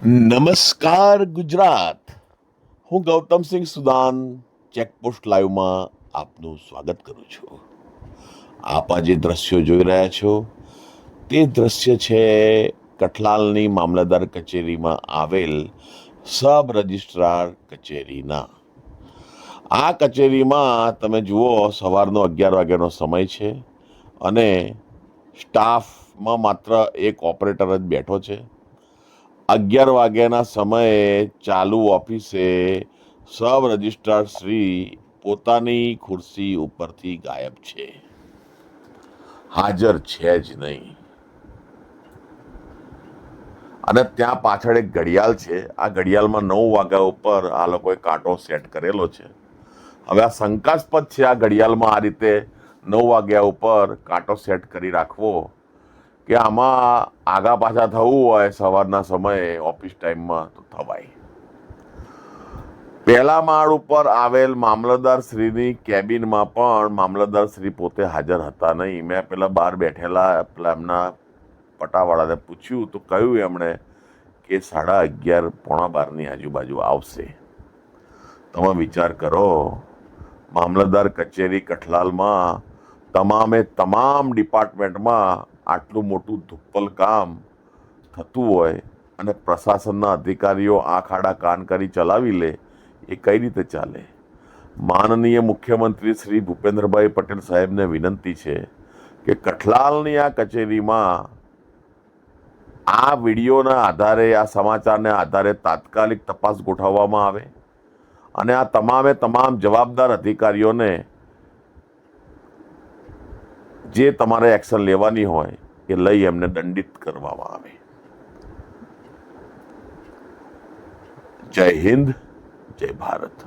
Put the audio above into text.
નમસ્કાર ગુજરાત. હું Gautamsinh Sudan checkpost લાઈવમાં આપનું સ્વાગત કરું છું. આપ આ જે દ્રશ્યો જોઈ રહ્યા છો તે દ્રશ્ય છે કઠલાલની મામલતદાર કચેરીમાં આવેલ સબ રજિસ્ટ્રાર કચેરીના. આ કચેરીમાં તમે જુઓ સવારનો 11 વાગ્યાનો સમય છે અને સ્ટાફમાં માત્ર એક ઓપરેટર જ બેઠો છે. 11 વાગ્યાના સમયે ચાલુ ઓફિસે સબ રજિસ્ટ્રાર શ્રી પોતાની ખુરશી ઉપરથી ગાયબ છે, હાજર છે જ નહીં. અને ત્યાં પાછળ એક ઘડિયાળ છે. આ ઘડિયાળમાં 9 વાગ્યા ઉપર આ લોકોએ કાંટો સેટ કરેલો છે. હવે આ શંકાસ્પદ છે, આ ઘડિયાળમાં આ રીતે 9 વાગ્યા ઉપર કાંટો સેટ કરી રાખવો કે આમાં આગા પાછા થવું હોય સવારના સમયે ઓફિસ ટાઈમમાં તો થવાય. પહેલા માળ ઉપર આવેલ મામલતદાર શ્રીની કેબિનમાં પણ મામલતદાર શ્રી પોતે હાજર હતા નહીં. મેં પેલા બહાર બેઠેલા પેલા એમના પટાવાળાને પૂછ્યું તો કહ્યું એમણે કે 11:30 પોણા 12ની આજુબાજુ આવશે. તમે વિચાર કરો, મામલતદાર કચેરી કઠલાલમાં તમામ ડિપાર્ટમેન્ટમાં આટલું મોટું ધુપ્પલ કામ થતું હોય અને પ્રશાસનના અધિકારીઓ આંખ આડા કાન કરી ચલાવી લે, એ કઈ રીતે ચાલે? માનનીય મુખ્યમંત્રી શ્રી ભૂપેન્દ્રભાઈ પટેલ સાહેબને વિનંતી છે કે કઠલાલની આ કચેરીમાં આ વિડીયોના આધારે, આ સમાચારના આધારે તાત્કાલિક તપાસ ગોઠવવામાં આવે અને આ તમામ જવાબદાર અધિકારીઓને જે તમારે એક્શન લેવાની હોય એ લઈ એમને દંડિત કરવામાં આવે. જય હિન્દ, જય ભારત.